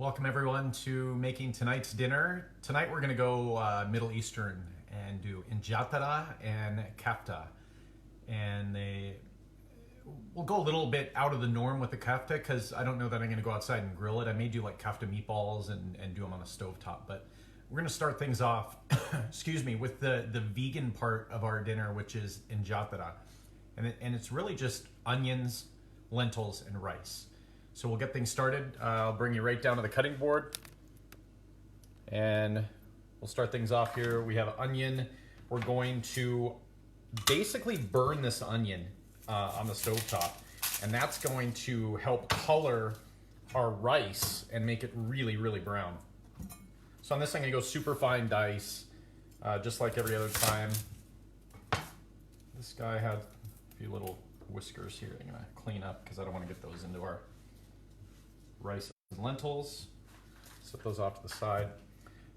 Welcome everyone to making tonight's dinner. Tonight we're gonna go Middle Eastern and do Enjadara and Kefta. And we'll go a little bit out of the norm with the Kefta because I don't know that I'm gonna go outside and grill it. I may do like Kefta meatballs and do them on a stovetop, but we're gonna start things off, excuse me, with the vegan part of our dinner, which is Enjadara. And it's really just onions, lentils, and rice. So we'll get things started. I'll bring you right down to the cutting board. And we'll start things off here. We have onion. We're going to basically burn this onion on the stovetop. And that's going to help color our rice and make it really, really brown. So on this, I'm gonna go super fine dice, just like every other time. This guy had a few little whiskers here. I'm gonna clean up because I don't wanna get those into our rice and lentils. Set those off to the side.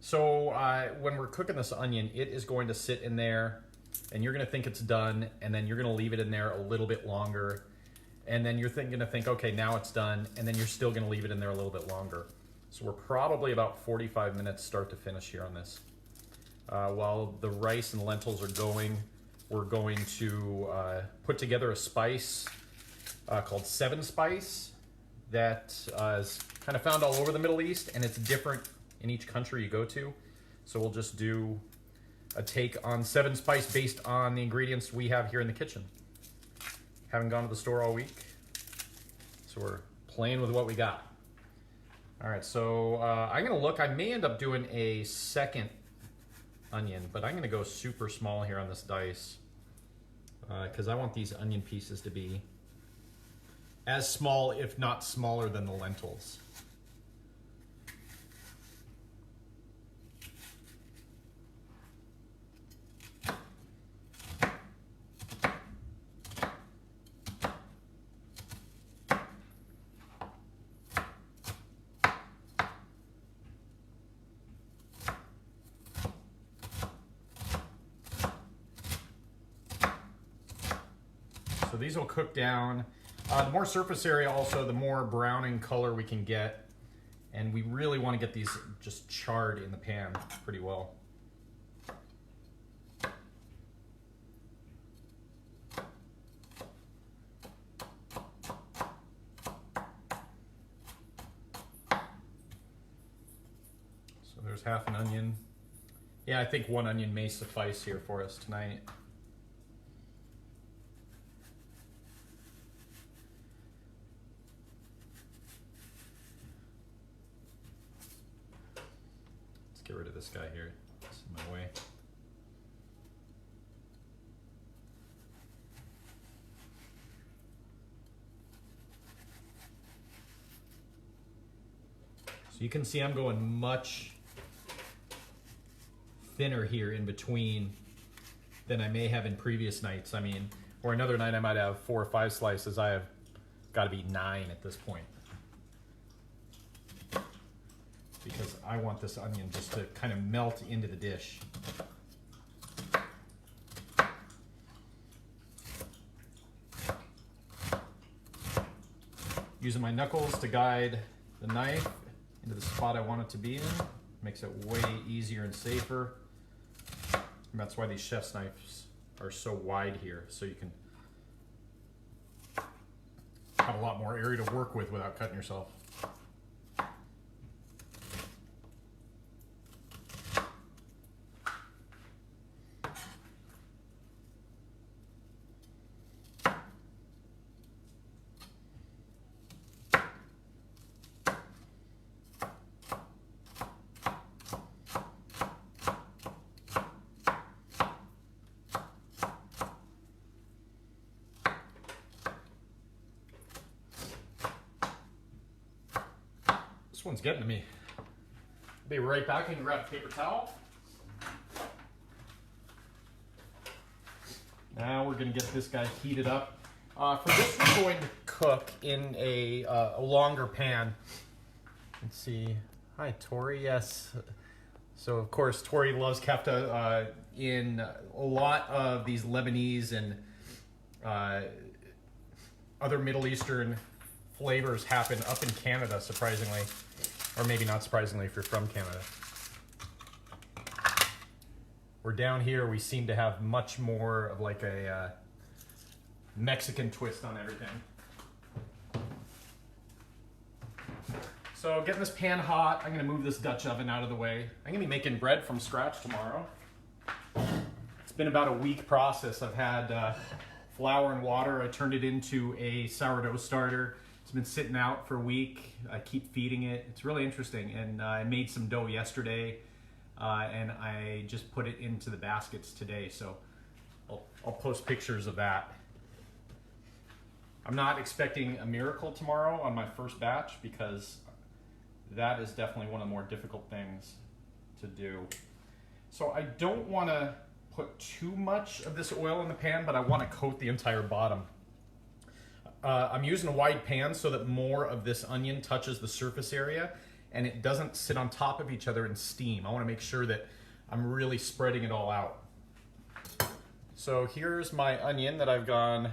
So when we're cooking this onion, it is going to sit in there and you're gonna think it's done, and then you're gonna leave it in there a little bit longer, and then you're gonna think, okay, now it's done, and then you're still gonna leave it in there a little bit longer. So we're probably about 45 minutes start to finish here on this. While the rice and lentils are going, we're going to put together a spice called 7 Spice. That is kind of found all over the Middle East, and it's different in each country you go to. So we'll just do a take on 7 Spice based on the ingredients we have here in the kitchen. Haven't gone to the store all week, so we're playing with what we got. All right, so I'm gonna look. I may end up doing a second onion, but I'm gonna go super small here on this dice because I want these onion pieces to be as small, if not smaller, than the lentils. So these will cook down. The more surface area also, the more browning color we can get. And we really want to get these just charred in the pan pretty well. So there's half an onion. Yeah, I think 1 onion may suffice here for us tonight. Get rid of this guy here. It's in my way. So you can see I'm going much thinner here in between than I may have in previous nights. I mean, or another night I might have 4 or 5 slices. I have got to be 9 at this point, because I want this onion just to kind of melt into the dish. Using my knuckles to guide the knife into the spot I want it to be in. Makes it way easier and safer. And that's why these chef's knives are so wide here, so you can have a lot more area to work with without cutting yourself. This one's getting to me. Be right back and grab a paper towel. Now we're gonna get this guy heated up. For this, we're going to cook in a longer pan. Let's see. Hi, Tori. Yes. So of course, Tori loves kefta. In a lot of these Lebanese and other Middle Eastern flavors happen up in Canada, surprisingly. or maybe not surprisingly if you're from Canada. Where down here we seem to have much more of like a Mexican twist on everything. So getting this pan hot, I'm gonna move this Dutch oven out of the way. I'm gonna be making bread from scratch tomorrow. It's been about a week process. I've had flour and water. I turned it into a sourdough starter. It's been sitting out for a week. I keep feeding it. It's really interesting. And I made some dough yesterday and I just put it into the baskets today. So I'll post pictures of that. I'm not expecting a miracle tomorrow on my first batch because that is definitely one of the more difficult things to do. So I don't want to put too much of this oil in the pan, but I want to coat the entire bottom. I'm using a wide pan so that more of this onion touches the surface area and it doesn't sit on top of each other and steam. I want to make sure that I'm really spreading it all out. So here's my onion that I've gone, I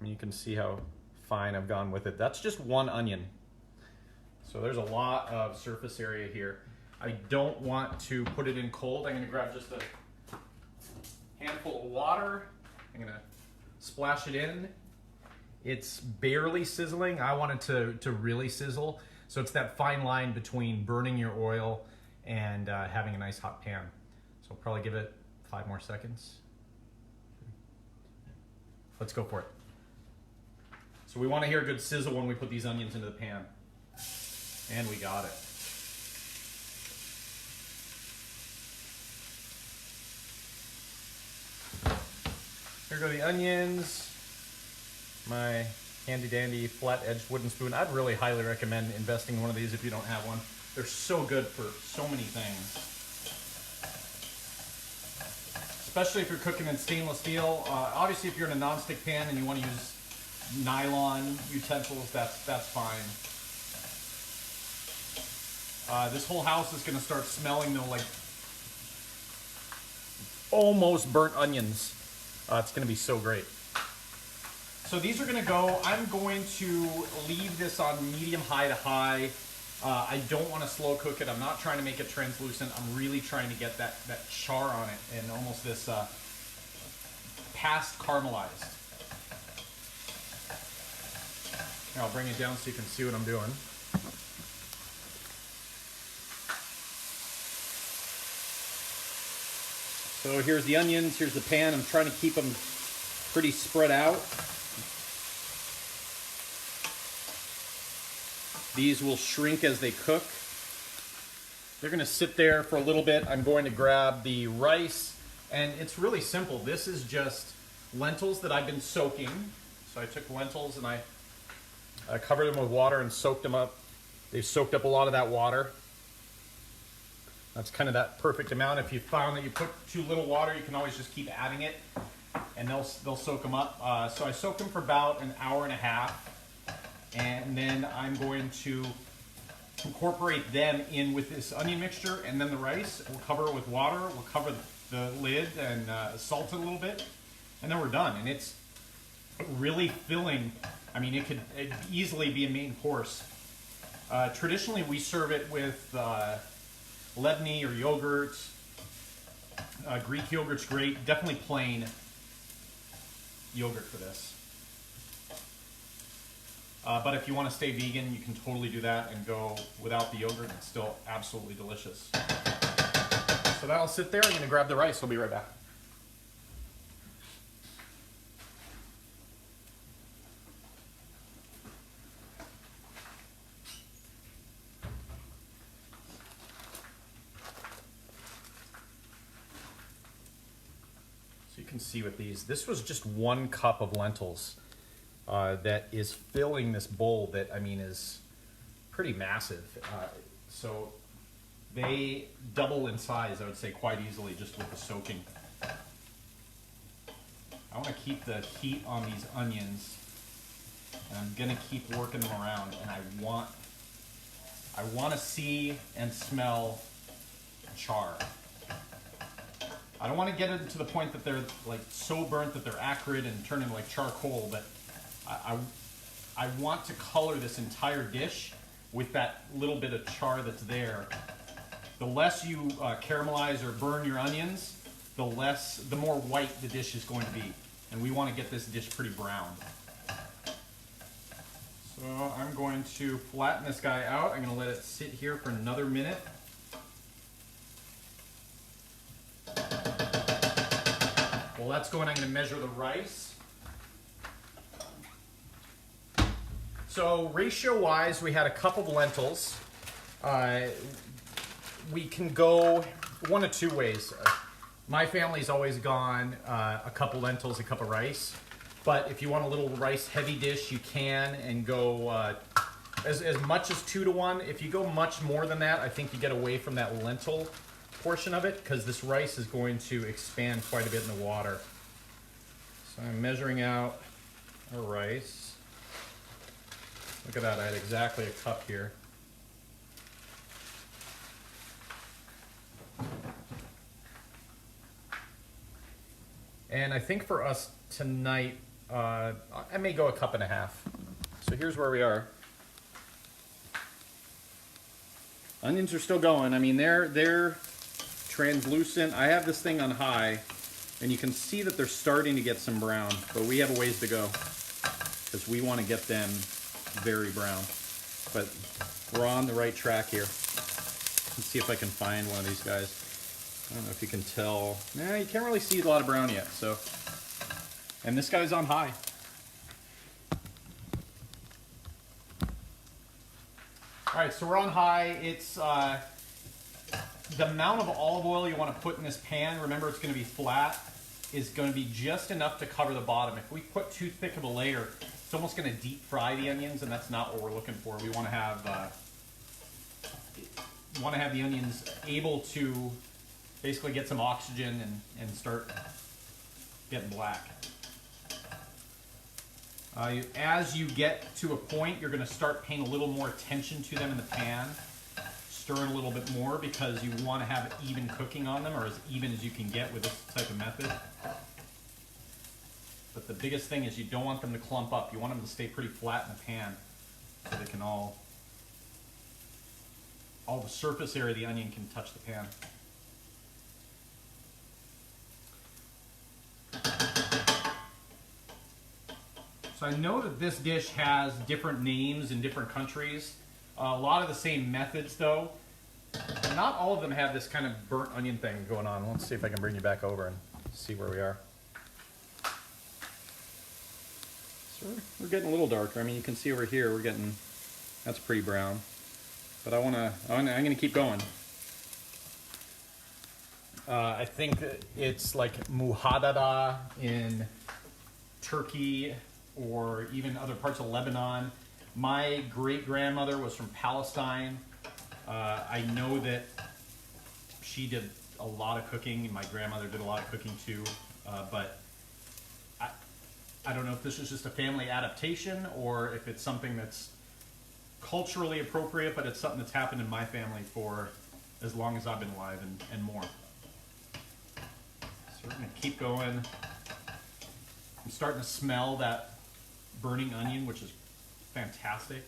mean, you can see how fine I've gone with it. That's just one onion. So there's a lot of surface area here. I don't want to put it in cold. I'm going to grab just a handful of water. I'm going to splash it in. It's barely sizzling. I want it to really sizzle. So it's that fine line between burning your oil and having a nice hot pan. So I'll probably give it 5 more seconds. Let's go for it. So we want to hear a good sizzle when we put these onions into the pan. And we got it. Here go the onions. My handy dandy flat edged wooden spoon. I'd really highly recommend investing in one of these if you don't have one. They're so good for so many things. Especially if you're cooking in stainless steel. Obviously if you're in a non-stick pan and you want to use nylon utensils, that's fine. This whole house is going to start smelling though like almost burnt onions. It's going to be so great. So these are going to go, I'm going to leave this on medium high to high. I don't want to slow cook it. I'm not trying to make it translucent. I'm really trying to get that char on it and almost this past caramelized. Here, I'll bring it down so you can see what I'm doing. So here's the onions, here's the pan. I'm trying to keep them pretty spread out. These will shrink as they cook. They're gonna sit there for a little bit. I'm going to grab the rice, and it's really simple. This is just lentils that I've been soaking. So I took lentils and I covered them with water and soaked them up. They've soaked up a lot of that water. That's kind of that perfect amount. If you found that you put too little water, you can always just keep adding it and they'll soak them up. So I soaked them for about an hour and a half. And then I'm going to incorporate them in with this onion mixture and then the rice. We'll cover it with water. We'll cover the lid and salt it a little bit. And then we're done. And it's really filling. I mean, it'd easily be a main course. Traditionally, we serve it with Lebni or yogurt. Greek yogurt's great. Definitely plain yogurt for this. But if you want to stay vegan, you can totally do that and go without the yogurt. It's still absolutely delicious. So that'll sit there. I'm going to grab the rice. I'll be right back. So you can see with these, this was just 1 cup of lentils. That is filling this bowl that, I mean, is pretty massive. So they double in size, I would say, quite easily just with the soaking. I want to keep the heat on these onions, and I'm going to keep working them around, and I want to see and smell char. I don't want to get it to the point that they're like so burnt that they're acrid and turn into like charcoal, but I want to color this entire dish with that little bit of char that's there. The less you caramelize or burn your onions, the more white the dish is going to be. And we want to get this dish pretty brown. So I'm going to flatten this guy out. I'm going to let it sit here for another minute. While that's going, I'm going to measure the rice. So ratio-wise, we had a cup of lentils. We can go one of two ways. My family's always gone a cup of lentils, a cup of rice. But if you want a little rice-heavy dish, you can, and go as much as 2 to 1. If you go much more than that, I think you get away from that lentil portion of it, because this rice is going to expand quite a bit in the water. So I'm measuring out our rice. Look at that, I had exactly a cup here. And I think for us tonight, I may go a cup and a half. So here's where we are. Onions are still going. I mean, they're translucent. I have this thing on high, and you can see that they're starting to get some brown, but we have a ways to go because we want to get them very brown. But we're on the right track here. Let's see if I can find one of these guys. I don't know if you can tell. Nah, you can't really see a lot of brown yet. So, and this guy's on high. All right, so we're on high. It's the amount of olive oil you want to put in this pan. Remember, it's going to be flat. Is going to be just enough to cover the bottom. If we put too thick of a layer, it's almost going to deep fry the onions, and that's not what we're looking for. We want to have the onions able to basically get some oxygen and start getting black. As you get to a point, you're going to start paying a little more attention to them in the pan. Stir it a little bit more because you want to have even cooking on them, or as even as you can get with this type of method. But the biggest thing is you don't want them to clump up. You want them to stay pretty flat in the pan so they can all the surface area of the onion can touch the pan. So I know that this dish has different names in different countries. A lot of the same methods though. Not all of them have this kind of burnt onion thing going on. Let's see if I can bring you back over and see where we are. So we're getting a little darker. I mean, you can see over here we're getting, that's pretty brown. But I'm gonna keep going. I think it's like muhaddada in Turkey or even other parts of Lebanon. My great-grandmother was from Palestine. I know that she did a lot of cooking, and my grandmother did a lot of cooking too, but I don't know if this is just a family adaptation or if it's something that's culturally appropriate, but it's something that's happened in my family for as long as I've been alive and more. So we're gonna keep going. I'm starting to smell that burning onion, which is fantastic.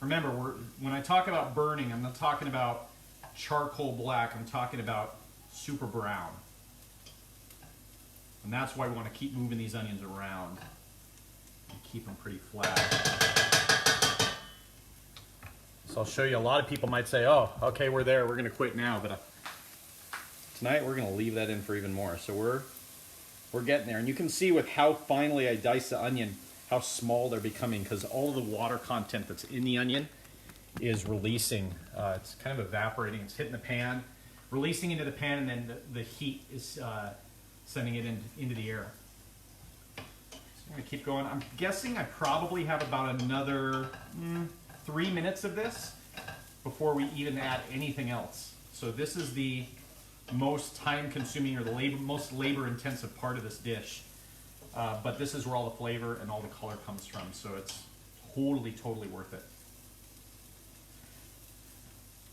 Remember, when I talk about burning, I'm not talking about charcoal black, I'm talking about super brown. And that's why we want to keep moving these onions around and keep them pretty flat. So I'll show you, a lot of people might say, oh, okay, we're there, we're going to quit now. But tonight we're going to leave that in for even more. So we're getting there. And you can see with how finely I dice the onion, how small they're becoming, because all of the water content that's in the onion is releasing. It's kind of evaporating. It's hitting the pan, releasing into the pan, and then the heat is sending it into the air. So I'm going to keep going. I'm guessing I probably have about another 3 minutes of this before we even add anything else. So this is the most time-consuming or the most labor-intensive part of this dish. But this is where all the flavor and all the color comes from, so it's totally worth it.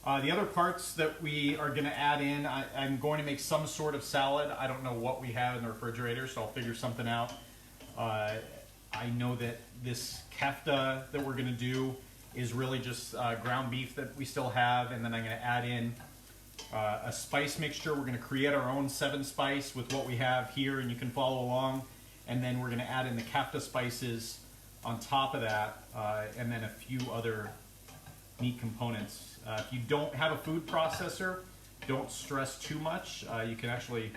The other parts that we are going to add in, I'm going to make some sort of salad. I don't know what we have in the refrigerator, so I'll figure something out. I know that this kefta that we're gonna do is really just ground beef that we still have, and then I'm gonna add in a spice mixture. We're gonna create our own 7 spice with what we have here, and you can follow along. And then we're gonna add in the kefta spices on top of that, and then a few other meat components. If you don't have a food processor, don't stress too much. You can actually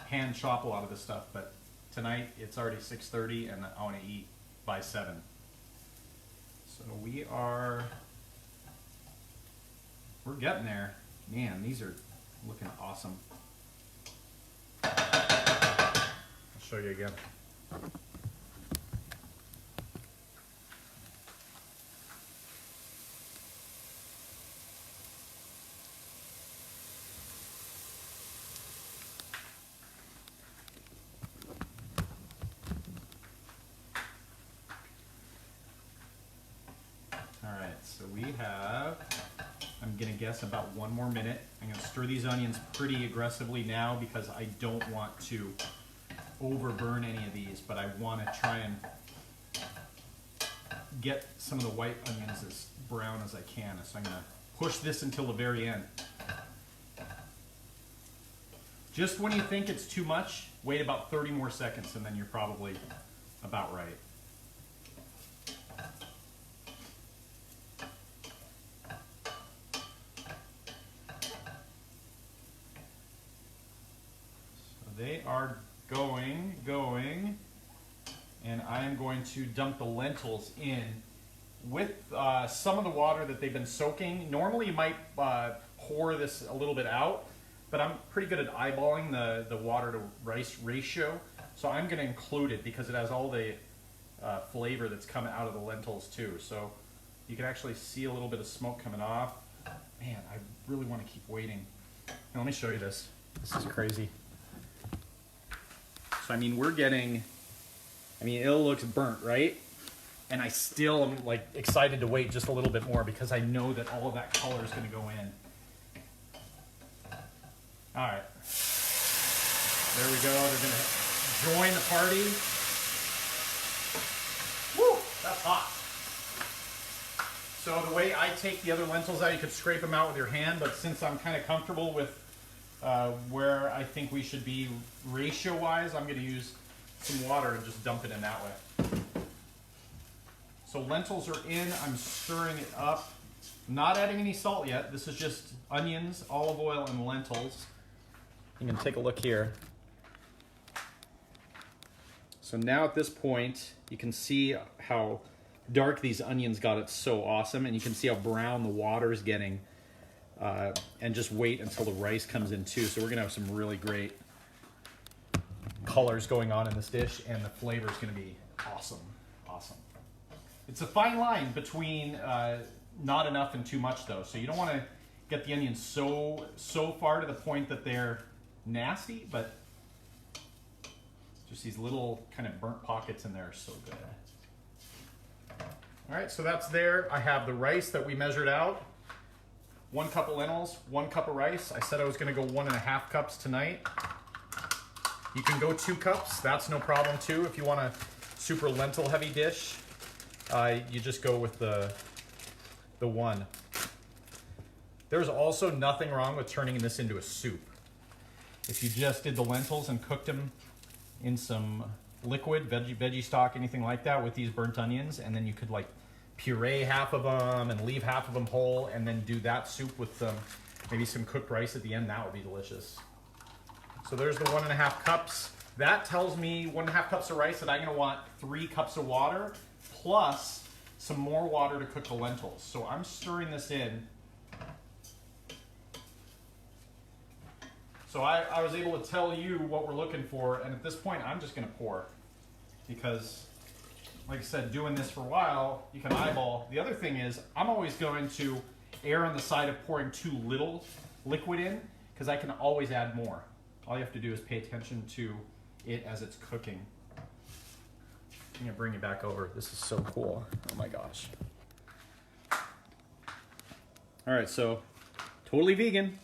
hand chop a lot of this stuff, but tonight it's already 6:30 and I want to eat by 7. So we're getting there. Man, these are looking awesome. I'll show you again. So we have, I'm gonna guess about 1 more minute. I'm gonna stir these onions pretty aggressively now because I don't want to overburn any of these, but I wanna try and get some of the white onions as brown as I can. So I'm gonna push this until the very end. Just when you think it's too much, wait about 30 more seconds and then you're probably about right. They are going, and I am going to dump the lentils in with some of the water that they've been soaking. Normally you might pour this a little bit out, but I'm pretty good at eyeballing the water to rice ratio, so I'm going to include it because it has all the flavor that's coming out of the lentils too. So you can actually see a little bit of smoke coming off. Man, I really want to keep waiting. Now, let me show you this. This is crazy. So, I mean, we're getting, I mean, it looks burnt, right? And I still am like excited to wait just a little bit more because I know that all of that color is going to go in. All right. There we go. They're going to join the party. Woo, that's hot. So the way I take the other lentils out, you could scrape them out with your hand, but since I'm kind of comfortable with where I think we should be ratio-wise, I'm going to use some water and just dump it in that way. So lentils are in. I'm stirring it up. Not adding any salt yet. This is just onions, olive oil, and lentils. You can take a look here. So now at this point, you can see how dark these onions got. It's so awesome. And you can see how brown the water is getting. And just wait until the rice comes in too. So we're gonna have some really great colors going on in this dish, and the flavor is gonna be awesome, awesome. It's a fine line between not enough and too much though. So you don't wanna get the onions so far to the point that they're nasty, but just these little kind of burnt pockets in there are so good. All right, so that's there. I have the rice that we measured out. 1 cup of lentils, 1 cup of rice. I said I was gonna go 1.5 cups tonight. You can go 2 cups, that's no problem too. If you want a super lentil heavy dish, you just go with the 1. There's also nothing wrong with turning this into a soup. If you just did the lentils and cooked them in some liquid, veggie stock, anything like that with these burnt onions, and then you could like puree half of them and leave half of them whole, and then do that soup with some, maybe some cooked rice at the end. That would be delicious. So there's the 1.5 cups. That tells me 1.5 cups of rice that I'm gonna want 3 cups of water plus some more water to cook the lentils. So I'm stirring this in. So I was able to tell you what we're looking for, and at this point I'm just gonna pour, because like I said, doing this for a while, you can eyeball. The other thing is, I'm always going to err on the side of pouring too little liquid in, because I can always add more. All you have to do is pay attention to it as it's cooking. I'm gonna bring you back over. This is so cool. Oh my gosh. All right, so totally vegan.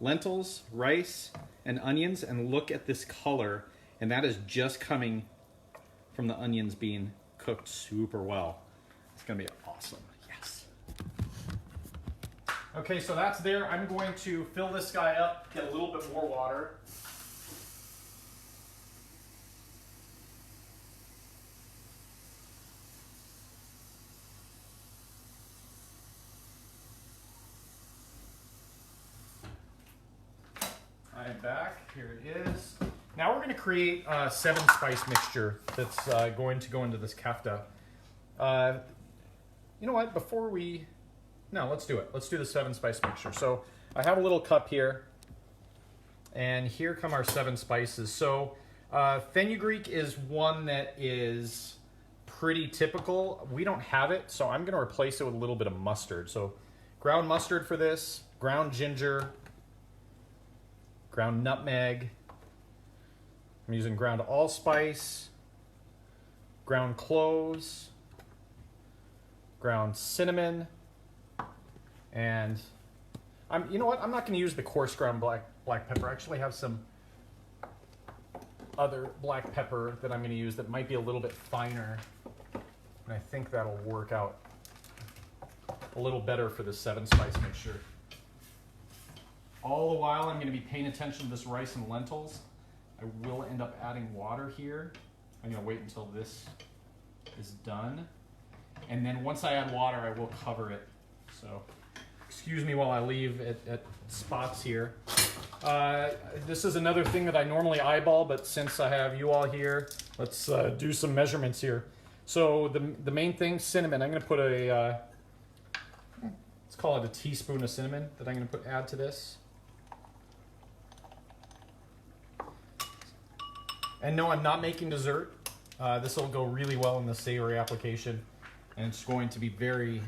Lentils, rice, and onions, and look at this color, and that is just coming from the onions being cooked super well. It's gonna be awesome, yes. Okay, so that's there. I'm going to fill this guy up, get a little bit more water. I'm back, here it is. Now we're going to create a 7-spice mixture that's going to go into this kefta. You know what, let's do it. Let's do the 7-spice mixture. So I have a little cup here, and here come our 7 spices. So fenugreek is one that is pretty typical. We don't have it, so I'm going to replace it with a little bit of mustard. So ground mustard for this, ground ginger, ground nutmeg. I'm using ground allspice, ground cloves, ground cinnamon, and you know what? I'm not going to use the coarse ground black pepper. I actually have some other black pepper that I'm going to use that might be a little bit finer, and I think that'll work out a little better for the 7-spice mixture. All the while, I'm going to be paying attention to this rice and lentils. I will end up adding water here. I'm going to wait until this is done. And then once I add water, I will cover it. So excuse me while I leave at spots here. This is another thing that I normally eyeball, but since I have you all here, let's do some measurements here. So the main thing, cinnamon. I'm going to put let's call it a teaspoon of cinnamon that I'm going to add to this. And no, I'm not making dessert. This will go really well in the savory application, and it's going to be very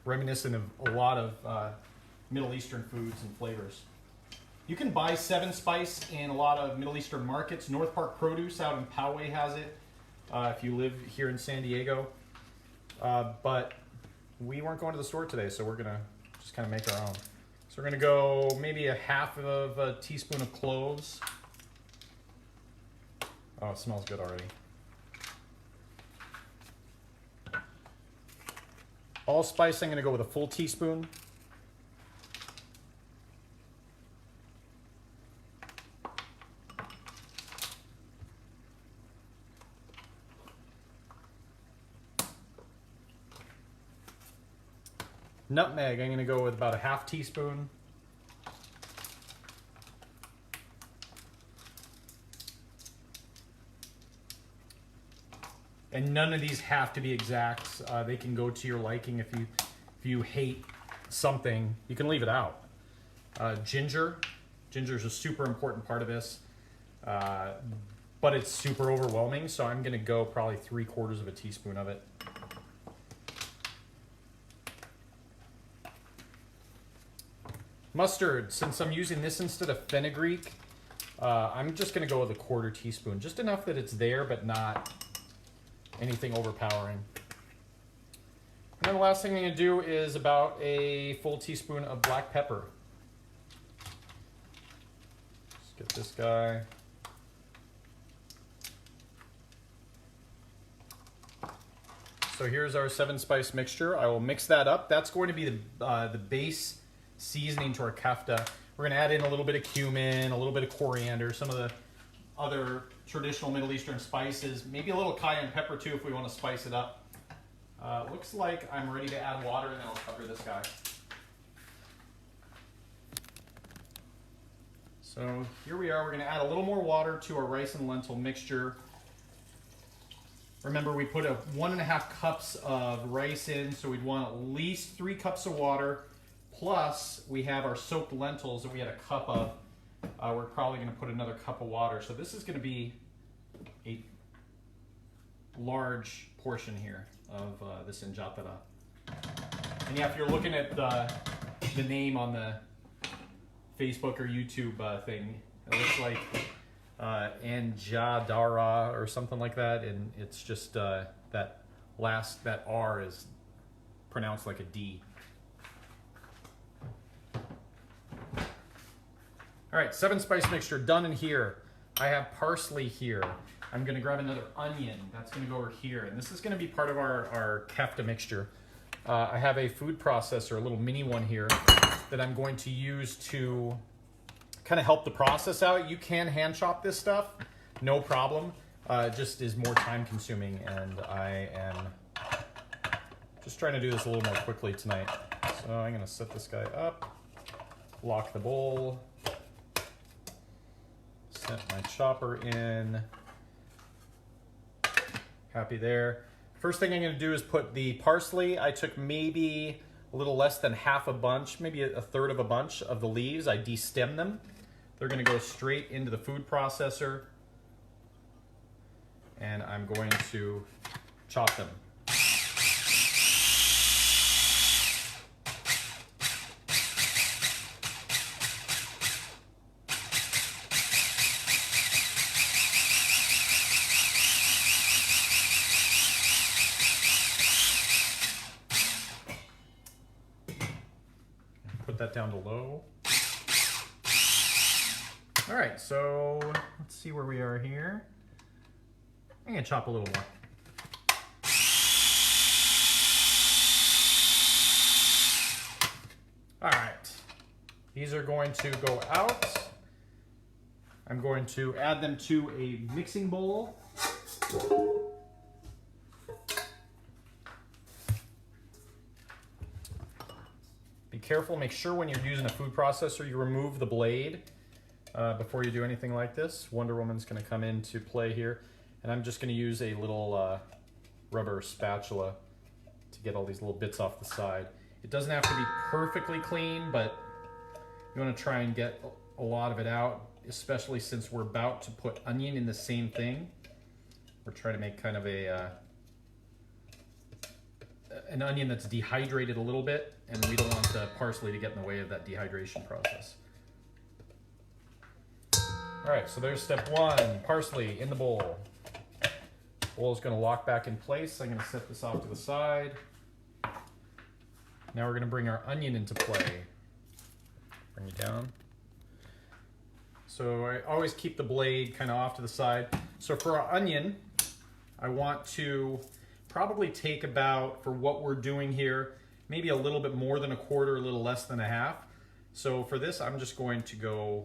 reminiscent of a lot of Middle Eastern foods and flavors. You can buy 7-spice in a lot of Middle Eastern markets. North Park Produce out in Poway has it, if you live here in San Diego. But we weren't going to the store today, so we're gonna just kind of make our own. So we're gonna go maybe a half of a teaspoon of cloves. Oh, it smells good already. Allspice, I'm going to go with a full teaspoon. Nutmeg, I'm going to go with about a half teaspoon. And none of these have to be exact. They can go to your liking. If you hate something, you can leave it out. Ginger. Ginger is a super important part of this, but it's super overwhelming, so I'm gonna go probably 3/4 of a teaspoon of it. Mustard, since I'm using this instead of fenugreek, I'm just gonna go with a 1/4 teaspoon. Just enough that it's there, but not anything overpowering. And then the last thing I'm going to do is about a full teaspoon of black pepper. Let's get this guy. So here's our 7-spice mixture. I will mix that up. That's going to be the base seasoning to our kefta. We're going to add in a little bit of cumin, a little bit of coriander, some of the other traditional Middle Eastern spices, maybe a little cayenne pepper too if we want to spice it up. Looks like I'm ready to add water, and then I'll cover this guy. So here we are. We're going to add a little more water to our rice and lentil mixture. Remember, we put 1.5 cups of rice in, so we'd want at least 3 cups of water. Plus, we have our soaked lentils that we had a cup of. We're probably going to put another cup of water. So this is going to be a large portion here of this Enjadara. And yeah, if you're looking at the name on the Facebook or YouTube thing, it looks like Enjadara or something like that, and it's just that R is pronounced like a D. All right, 7-spice mixture done in here. I have parsley here. I'm gonna grab another onion. That's gonna go over here. And this is gonna be part of our kefta mixture. I have a food processor, a little mini one here, that I'm going to use to kind of help the process out. You can hand chop this stuff, no problem. It just is more time consuming, and I am just trying to do this a little more quickly tonight. So I'm gonna set this guy up, lock the bowl, set my chopper in. Happy there. First thing I'm gonna do is put the parsley. I took maybe a little less than half a bunch, maybe a third of a bunch of the leaves. I de-stem them. They're gonna go straight into the food processor, and I'm going to chop them. Put that down to low. All right, so let's see where we are here. I'm gonna chop a little more. All right, these are going to go out. I'm going to add them to a mixing bowl. Be careful, make sure when you're using a food processor you remove the blade before you do anything like this. Wonder Woman's gonna come into play here. And I'm just gonna use a little rubber spatula to get all these little bits off the side. It doesn't have to be perfectly clean, but you wanna try and get a lot of it out, especially since we're about to put onion in the same thing. We're trying to make kind of an onion that's dehydrated a little bit, and we don't want the parsley to get in the way of that dehydration process. All right, so there's step one, parsley in the bowl. Bowl is gonna lock back in place. I'm gonna set this off to the side. Now we're gonna bring our onion into play. Bring it down. So I always keep the blade kind of off to the side. So for our onion, I want to probably take about, for what we're doing here, maybe a little bit more than a quarter, a little less than a half. So for this, I'm just going to go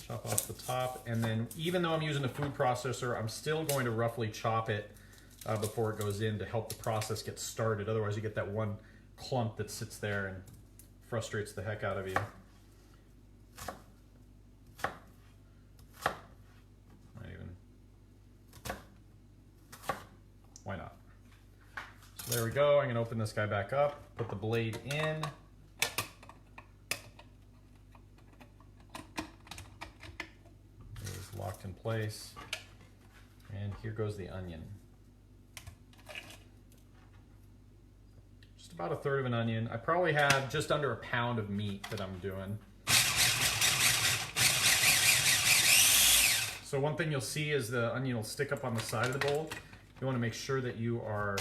chop off the top, and then even though I'm using a food processor, I'm still going to roughly chop it before it goes in to help the process get started. Otherwise you get that one clump that sits there and frustrates the heck out of you. Why not? So there we go. I'm gonna open this guy back up, put the blade in. It's locked in place. And here goes the onion. Just about a third of an onion. I probably have just under a pound of meat that I'm doing. So one thing you'll see is the onion will stick up on the side of the bowl. You want to make sure that you are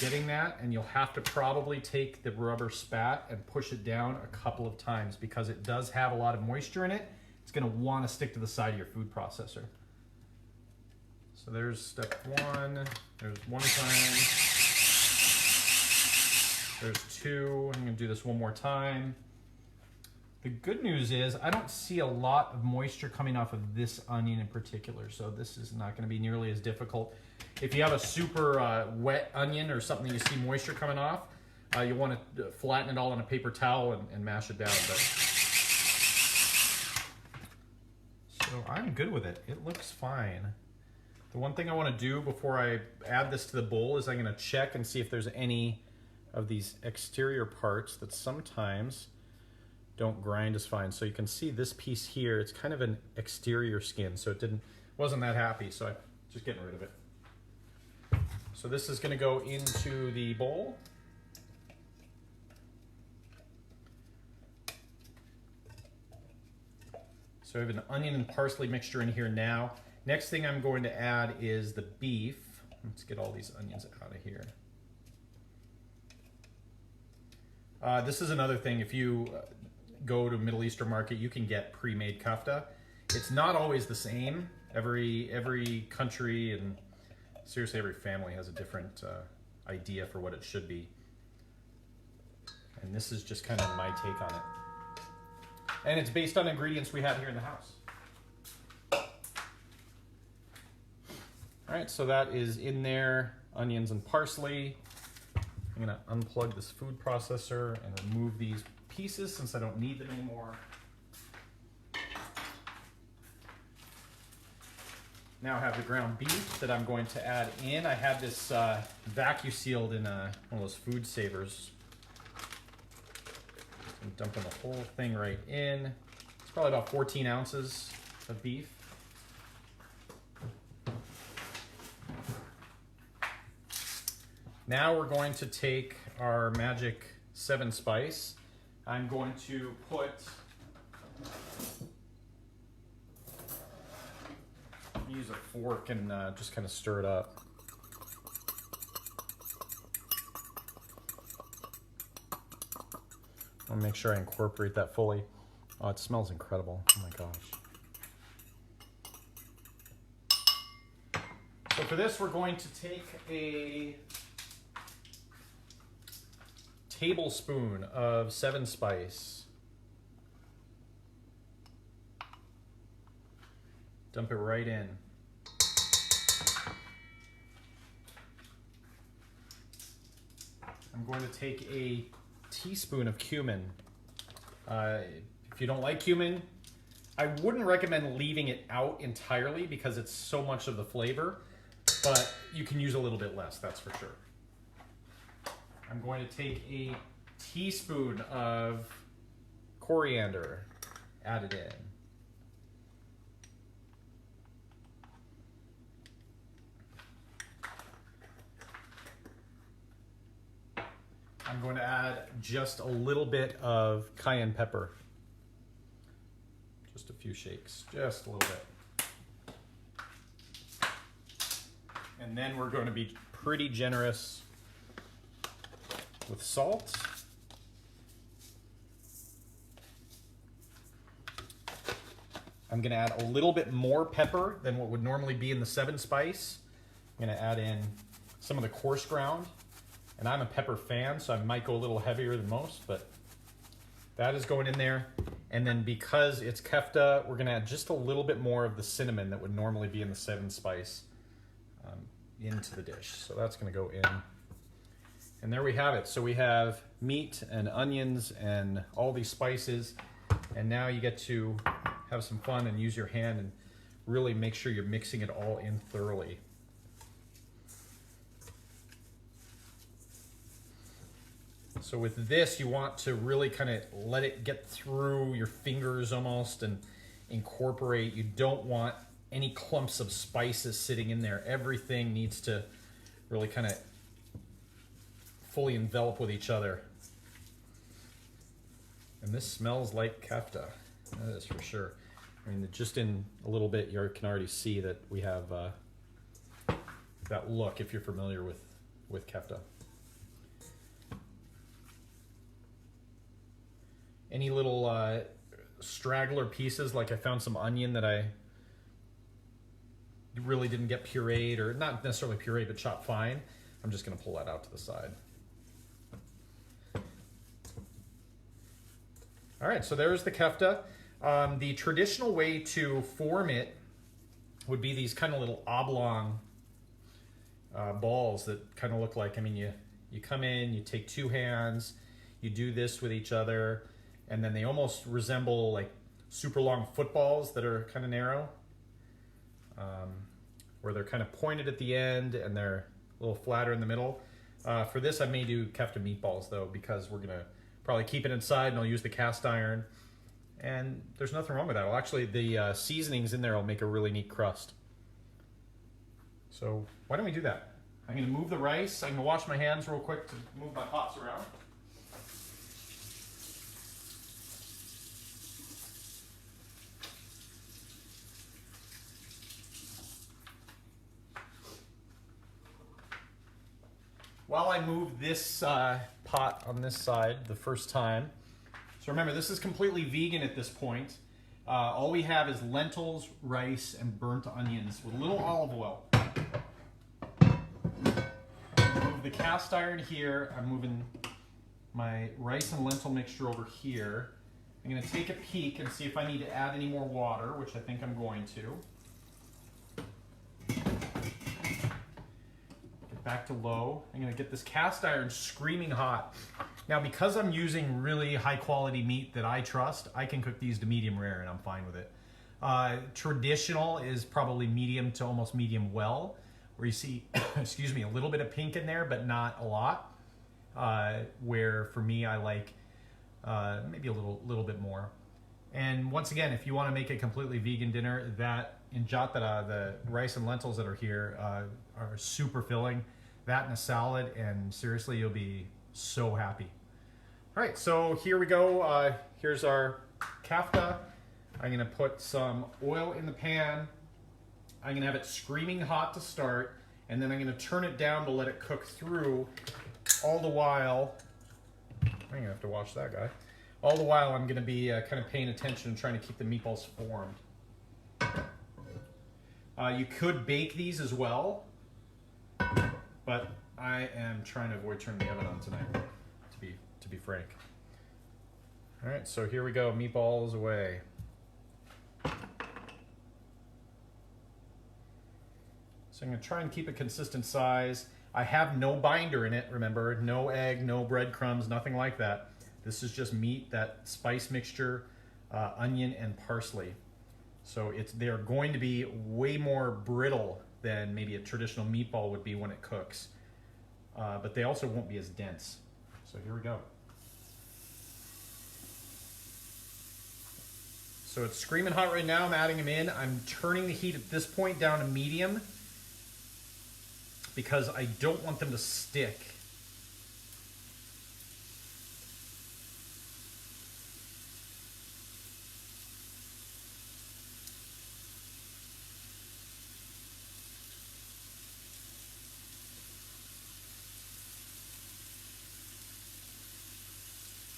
getting that, and you'll have to probably take the rubber spat and push it down a couple of times because it does have a lot of moisture in it. It's going to want to stick to the side of your food processor. So there's step one. There's one time. There's two. I'm going to do this one more time. The good news is I don't see a lot of moisture coming off of this onion in particular, so this is not going to be nearly as difficult. If you have a super wet onion or something you see moisture coming off, you want to flatten it all on a paper towel and mash it down. But so I'm good with it. It looks fine. The one thing I want to do before I add this to the bowl is I'm going to check and see if there's any of these exterior parts that sometimes don't grind as fine. So you can see this piece here, it's kind of an exterior skin, so it wasn't that happy, so I'm just getting rid of it. So this is gonna go into the bowl. So I have an onion and parsley mixture in here now. Next thing I'm going to add is the beef. Let's get all these onions out of here. This is another thing, if you go to a Middle Eastern market, you can get pre-made kefta. It's not always the same. Every country and seriously every family has a different idea for what it should be. And this is just kind of my take on it. And it's based on ingredients we have here in the house. All right, so that is in there, onions and parsley. I'm gonna unplug this food processor and remove these pieces since I don't need them anymore. Now I have the ground beef that I'm going to add in. I had this vacuum sealed in one of those food savers. I'm dumping the whole thing right in. It's probably about 14 ounces of beef. Now we're going to take our magic 7 spice. I'm going to use a fork and just kind of stir it up. I'll make sure I incorporate that fully. Oh, it smells incredible. Oh my gosh. So for this, we're going to take a tablespoon of 7 spice. Dump it right in. I'm going to take a teaspoon of cumin. If you don't like cumin, I wouldn't recommend leaving it out entirely because it's so much of the flavor, but you can use a little bit less, that's for sure. I'm going to take a teaspoon of coriander, add it in. I'm going to add just a little bit of cayenne pepper. Just a few shakes, just a little bit. And then we're going to be pretty generous with salt. I'm going to add a little bit more pepper than what would normally be in the 7 spice. I'm going to add in some of the coarse ground. And I'm a pepper fan, so I might go a little heavier than most, but that is going in there. And then because it's kefta, we're gonna add just a little bit more of the cinnamon that would normally be in the 7 spice into the dish. So that's gonna go in. And there we have it. So we have meat and onions and all these spices. And now you get to have some fun and use your hand and really make sure you're mixing it all in thoroughly. So with this, you want to really kind of let it get through your fingers almost and incorporate. You don't want any clumps of spices sitting in there. Everything needs to really kind of fully envelop with each other. And this smells like kefta, that is for sure. I mean, just in a little bit, you can already see that we have that look if you're familiar with kefta. Any little straggler pieces, like I found some onion that I really didn't get pureed, or not necessarily pureed, but chopped fine. I'm just gonna pull that out to the side. All right, so there's the kefta. The traditional way to form it would be these kind of little oblong balls that kind of look like, I mean, you come in, you take 2 hands, you do this with each other, and then they almost resemble like super long footballs that are kind of narrow, where they're kind of pointed at the end and they're a little flatter in the middle. For this, I may do Kefta meatballs though, because we're gonna probably keep it inside and I'll use the cast iron. And there's nothing wrong with that. Well, actually, the seasonings in there will make a really neat crust. So why don't we do that? I'm gonna move the rice. I'm gonna wash my hands real quick to move my pots around. While I move this pot on this side the first time, so remember, this is completely vegan at this point. All we have is lentils, rice, and burnt onions with a little olive oil. Move the cast iron here. I'm moving my rice and lentil mixture over here. I'm going to take a peek and see if I need to add any more water, which I think I'm going to. Get back to low. I'm going to get this cast iron screaming hot. Now, because I'm using really high quality meat that I trust, I can cook these to medium rare and I'm fine with it. Traditional is probably medium to almost medium well, where you see, excuse me, a little bit of pink in there, but not a lot. Where for me, I like maybe a little bit more. And once again, if you want to make a completely vegan dinner, that Enjadara, the rice and lentils that are here, are super filling. That and a salad, and seriously, you'll be so happy. All right, so here we go. Here's our kefta. I'm gonna put some oil in the pan. I'm gonna have it screaming hot to start, and then I'm gonna turn it down to let it cook through. All the while, I'm gonna have to watch that guy. All the while, I'm gonna be kind of paying attention and trying to keep the meatballs formed. You could bake these as well, but I am trying to avoid turning the oven on tonight, to be frank. All right, so here we go, meatballs away. So I'm gonna try and keep a consistent size. I have no binder in it, remember, no egg, no breadcrumbs, nothing like that. This is just meat, that spice mixture, onion, and parsley. So they're going to be way more brittle than maybe a traditional meatball would be when it cooks. But they also won't be as dense. So here we go. So it's screaming hot right now. I'm adding them in. I'm turning the heat at this point down to medium because I don't want them to stick.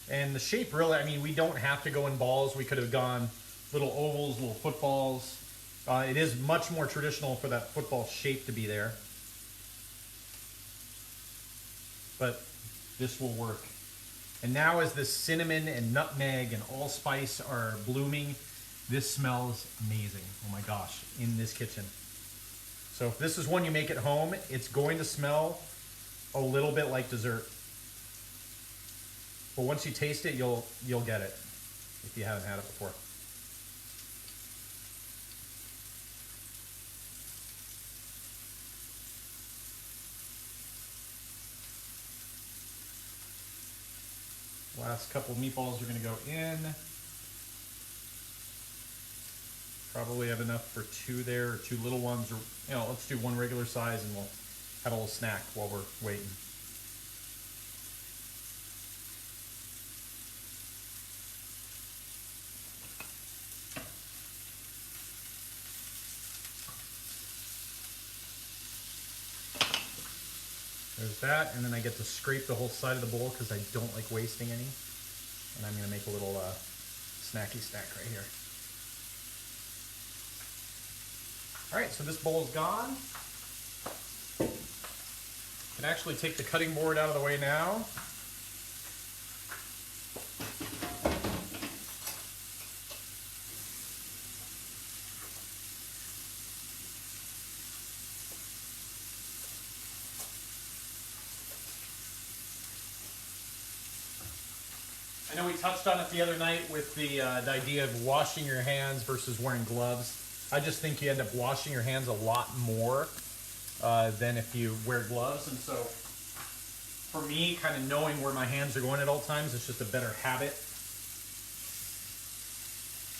And the shape really, I mean, we don't have to go in balls. We could have gone little ovals, little footballs. It is much more traditional for that football shape to be there. But this will work. And now as the cinnamon and nutmeg and allspice are blooming, this smells amazing. Oh my gosh, in this kitchen. So if this is one you make at home, it's going to smell a little bit like dessert. But once you taste it, you'll get it if you haven't had it before. Last couple of meatballs are going to go in. Probably have enough for two there, or two little ones, or let's do one regular size and we'll have a little snack while we're waiting. There's that, and then I get to scrape the whole side of the bowl because I don't like wasting any. And I'm going to make a little snacky snack right here. All right, so this bowl's gone. I can actually take the cutting board out of the way now. I know we touched on it the other night with the idea of washing your hands versus wearing gloves. I just think you end up washing your hands a lot more than if you wear gloves. And so for me, kind of knowing where my hands are going at all times, it's just a better habit.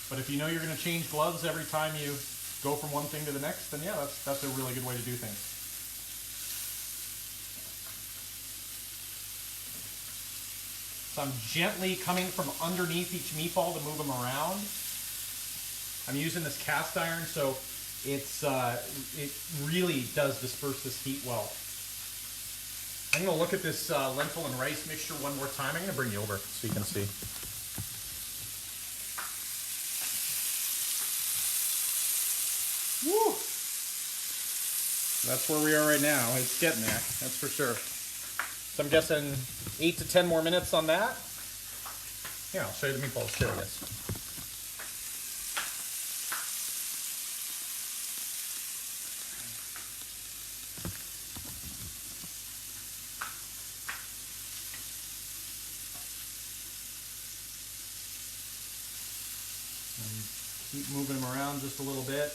But if you know you're going to change gloves every time you go from one thing to the next, then yeah, that's a really good way to do things. So I'm gently coming from underneath each meatball to move them around. I'm using this cast iron, so it really does disperse this heat well. I'm going to look at this lentil and rice mixture one more time. I'm going to bring you over so you can see. That's where we are right now. It's getting there, that's for sure. So I'm guessing 8 to 10 more minutes on that. Yeah, I'll show you the meatballs too, I guess. And keep moving them around just a little bit.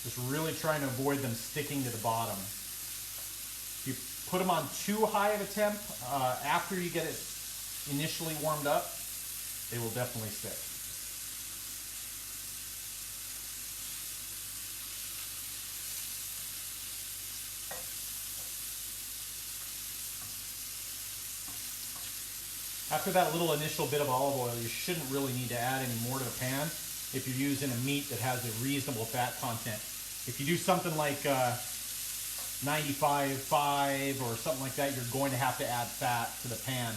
Just really trying to avoid them sticking to the bottom. If you put them on too high of a temp, after you get it initially warmed up, they will definitely stick. After that little initial bit of olive oil, you shouldn't really need to add any more to the pan if you're using a meat that has a reasonable fat content. If you do something like 95.5 or something like that, you're going to have to add fat to the pan.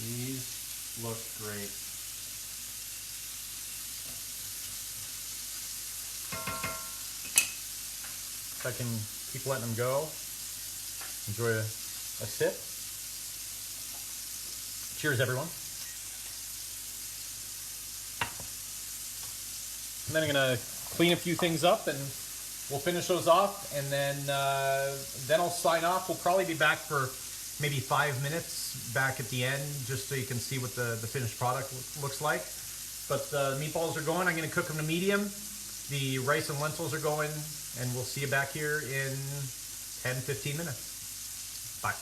These look great. If I can keep letting them go, enjoy a sip. Cheers, everyone. And then I'm gonna clean a few things up and we'll finish those off, and then I'll sign off. We'll probably be back for maybe 5 minutes back at the end, just so you can see what the finished product looks like. But the meatballs are going. I'm gonna cook them to medium. The rice and lentils are going, and we'll see you back here in 10-15 minutes. Bye.